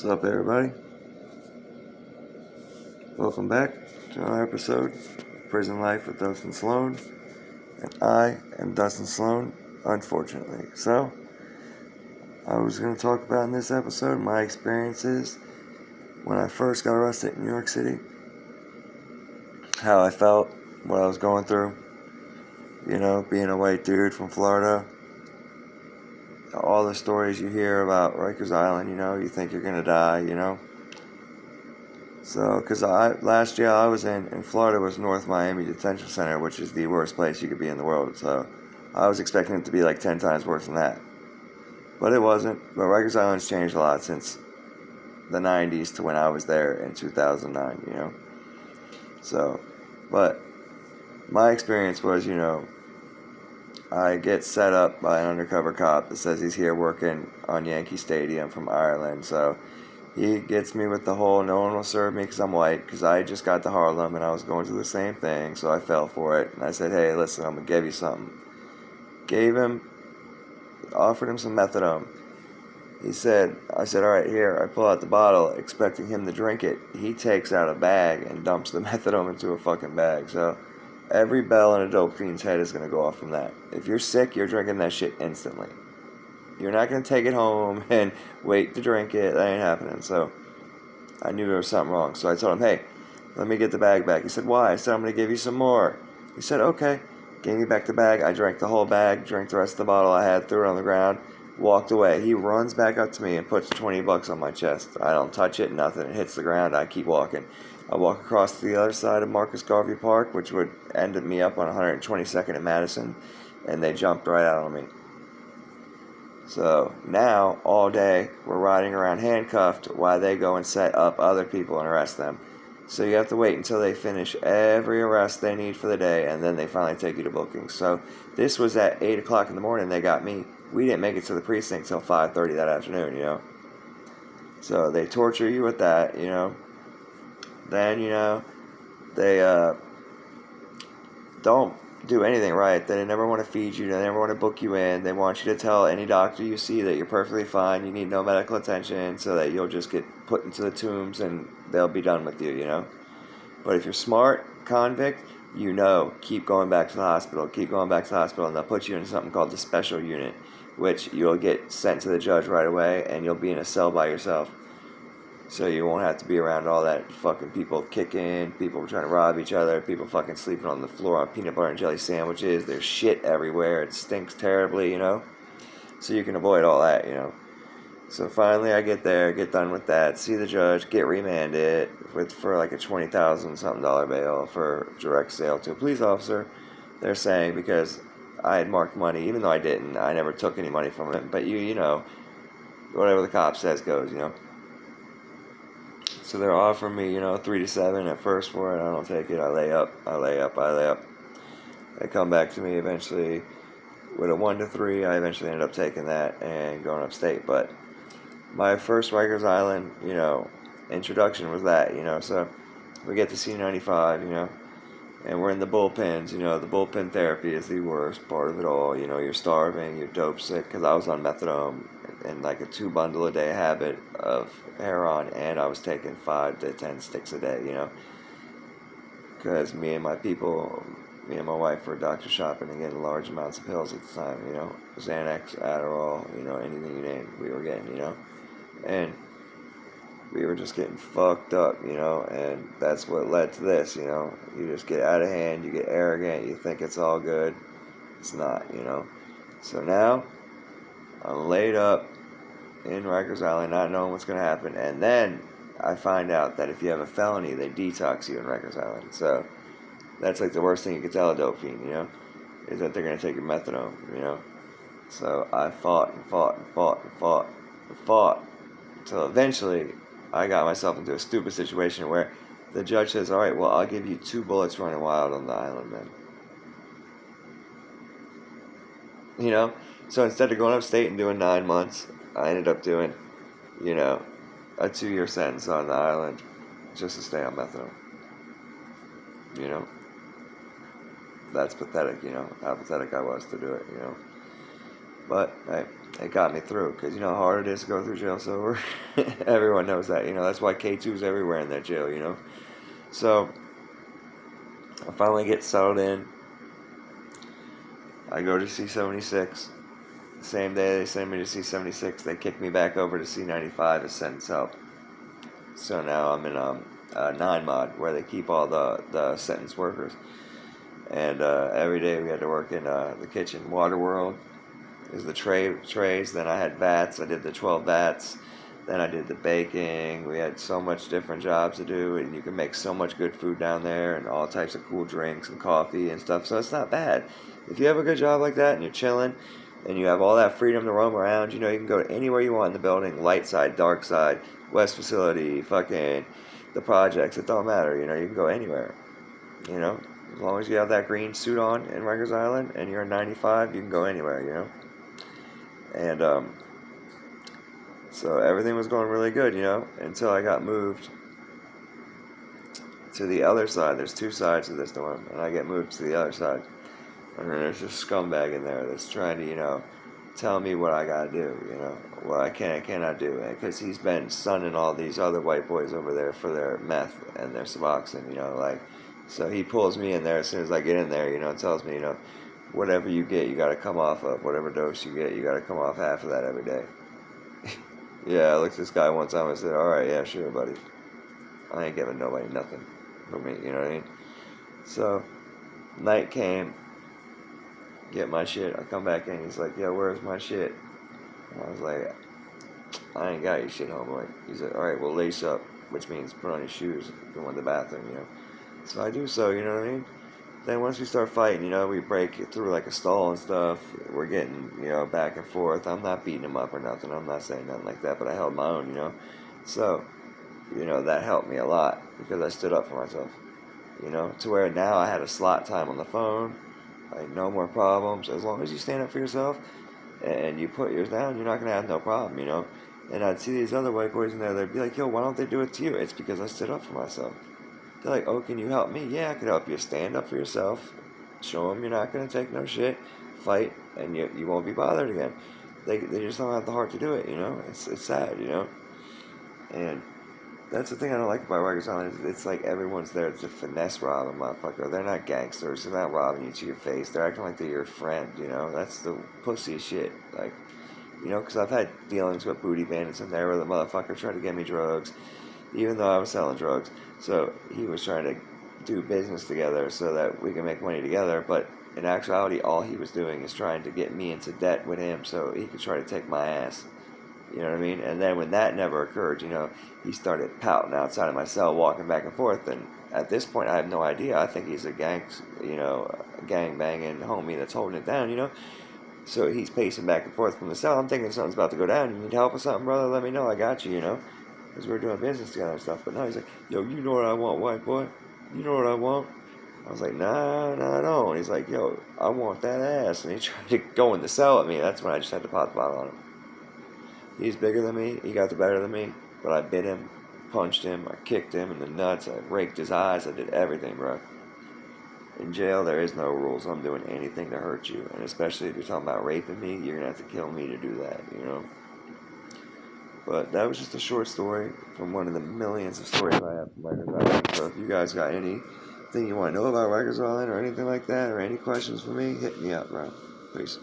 What's up, everybody? Welcome back to another episode of Prison Life with Dustin Sloan. And I am Dustin Sloan, unfortunately. So, I was going to talk about in this episode my experiences when I first got arrested in New York City. How I felt, what I was going through. You know, being a white dude from Florida. All the stories you hear about Rikers Island, you know, you think you're going to die, you know. So, because last year I was in Florida was North Miami Detention Center, which is the worst place you could be in the world. So, I was expecting it to be like 10 times worse than that. But it wasn't. But Rikers Island's changed a lot since the 90s to when I was there in 2009, you know. So, but my experience was, you know, I get set up by an undercover cop that says he's here working on Yankee Stadium from Ireland. So, he gets me with the whole no one will serve me because I'm white, because I just got to Harlem and I was going through the same thing, so I fell for it. And I said, hey, listen, I'm going to give you something. Offered him some methadone. I said, all right, here. I pull out the bottle, expecting him to drink it. He takes out a bag and dumps the methadone into a fucking bag. So every bell in a dope fiend's head is going to go off from that. If you're sick, you're drinking that shit instantly. You're not going to take it home and wait to drink it. That ain't happening. So I knew there was something wrong. So I told him, hey, let me get the bag back. He said, why? I said, I'm going to give you some more. He said, okay. Gave me back the bag. I drank the whole bag, drank the rest of the bottle I had, threw it on the ground, walked away. He runs back up to me and puts $20 on my chest. I don't touch it, nothing. It hits the ground. I keep walking. I walk across to the other side of Marcus Garvey Park, which would end me up on 122nd and Madison, and they jumped right out on me. So now, all day, we're riding around handcuffed while they go and set up other people and arrest them. So you have to wait until they finish every arrest they need for the day, and then they finally take you to booking. So this was at 8 o'clock in the morning they got me. We didn't make it to the precinct till 5:30 that afternoon, you know. So they torture you with that, you know. Then, you know, they don't do anything right. They never want to feed you. They never want to book you in. They want you to tell any doctor you see that you're perfectly fine. You need no medical attention, so that you'll just get put into the tombs and they'll be done with you, you know. But if you're smart, convict, you know, keep going back to the hospital. Keep going back to the hospital, and they'll put you in something called the special unit, which you'll get sent to the judge right away, and you'll be in a cell by yourself. So you won't have to be around all that fucking people kicking, people trying to rob each other, people fucking sleeping on the floor on peanut butter and jelly sandwiches. There's shit everywhere. It stinks terribly, you know. So you can avoid all that, you know. So finally I get there, get done with that, see the judge, get remanded for like a $20,000 something bail for direct sale to a police officer. They're saying because I had marked money, even though I didn't. I never took any money from it. But you know, whatever the cop says goes, you know. So they're offering me, you know, 3 to 7 at first for it. I don't take it. I lay up. They come back to me eventually with a 1 to 3. I eventually ended up taking that and going upstate. But my first Rikers Island, you know, introduction was that, you know. So we get to C95, you know, and we're in the bullpens. You know, the bullpen therapy is the worst part of it all. You know, you're starving, you're dope sick, because I was on methadone and like a 2 bundle a day habit of heroin, and I was taking 5 to 10 sticks a day, you know, because me and my wife were doctor shopping and getting large amounts of pills at the time, you know, Xanax, Adderall, you know, anything you name, we were getting, you know, and we were just getting fucked up, you know, and that's what led to this, you know. You just get out of hand, you get arrogant, you think it's all good. It's not, you know. So now I'm laid up in Rikers Island, not knowing what's going to happen, and then I find out that if you have a felony, they detox you in Rikers Island. So that's like the worst thing you could tell a dope fiend, you know, is that they're going to take your methadone, you know. So I fought until eventually I got myself into a stupid situation where the judge says, all right, well, I'll give you 2 bullets running wild on the island then. You know, so instead of going upstate and doing 9 months, I ended up doing, you know, a 2-year sentence on the island just to stay on methadone. You know, that's pathetic, you know, how pathetic I was to do it, you know. But, hey, it got me through, because you know how hard it is to go through jail sober. Everyone knows that, you know. That's why K2's everywhere in that jail, you know. So I finally get settled in. I go to C76. Same day they send me to C76, they kick me back over to C95 as sentence help. So now I'm in a 9 mod where they keep all the sentence workers. And every day we had to work in the kitchen. Water World is the trays. Then I had vats. I did the 12 vats. Then I did the baking. We had so much different jobs to do, and you can make so much good food down there, and all types of cool drinks and coffee and stuff. So it's not bad. If you have a good job like that and you're chilling, and you have all that freedom to roam around, you know, you can go anywhere you want in the building. Light side, dark side, west facility, fucking the projects. It don't matter. You know, you can go anywhere. You know, as long as you have that green suit on in Rikers Island and you're in 95, you can go anywhere. You know. And so everything was going really good, you know, until I got moved to the other side. There's 2 sides to this dorm, and I get moved to the other side. And then there's this scumbag in there that's trying to, you know, tell me what I gotta do, you know, what I can and cannot do. Because he's been sunning all these other white boys over there for their meth and their Suboxone, you know, like, so he pulls me in there as soon as I get in there, you know, and tells me, you know, whatever you get, you gotta come off of. Whatever dose you get, you gotta come off half of that every day. Yeah, I looked at this guy one time and said, alright, yeah, sure, buddy. I ain't giving nobody nothing for me, you know what I mean? So, night came, get my shit, I come back in, he's like, yo, where's my shit? And I was like, I ain't got your shit, homeboy. He's like, alright, well, lace up, which means put on your shoes, go in the bathroom, you know? So I do so, you know what I mean? Then once we start fighting, you know, we break through like a stall and stuff. We're getting, you know, back and forth. I'm not beating him up or nothing. I'm not saying nothing like that, but I held my own, you know. So, you know, that helped me a lot because I stood up for myself, you know, to where now I had a slot time on the phone. Like, no more problems. As long as you stand up for yourself and you put yours down, you're not going to have no problem, you know. And I'd see these other white boys in there, they'd be like, yo, why don't they do it to you? It's because I stood up for myself. They're like, oh, can you help me? Yeah, I could help you. Stand up for yourself. Show them you're not going to take no shit. Fight, and you won't be bothered again. They just don't have the heart to do it, you know? It's sad, you know? And that's the thing I don't like about Rikers Island. It's like everyone's there to finesse rob a motherfucker. They're not gangsters. They're not robbing you to your face. They're acting like they're your friend, you know? That's the pussy shit. Like, you know, because I've had dealings with booty bandits in there where the motherfucker tried to get me drugs, even though I was selling drugs. So he was trying to do business together so that we can make money together. But in actuality, all he was doing is trying to get me into debt with him so he could try to take my ass. You know what I mean? And then when that never occurred, you know, he started pouting outside of my cell, walking back and forth. And at this point, I have no idea. I think he's a gang banging homie that's holding it down, you know? So he's pacing back and forth from the cell. I'm thinking something's about to go down. You need help with something, brother? Let me know. I got you, you know? Because we're doing business together and stuff. But no, he's like, yo, you know what I want, white boy? You know what I want? I was like, nah, I don't. He's like, yo, I want that ass. And he tried to go in the cell at me. That's when I just had to pop the bottle on him. He's bigger than me. He got the better than me. But I bit him, punched him, I kicked him in the nuts. I raked his eyes. I did everything, bro. In jail, there is no rules. I'm doing anything to hurt you. And especially if you're talking about raping me, you're going to have to kill me to do that, you know? But that was just a short story from one of the millions of stories I have from Rikers Island. So if you guys got anything you want to know about Rikers Island or anything like that, or any questions for me, hit me up, bro. Peace.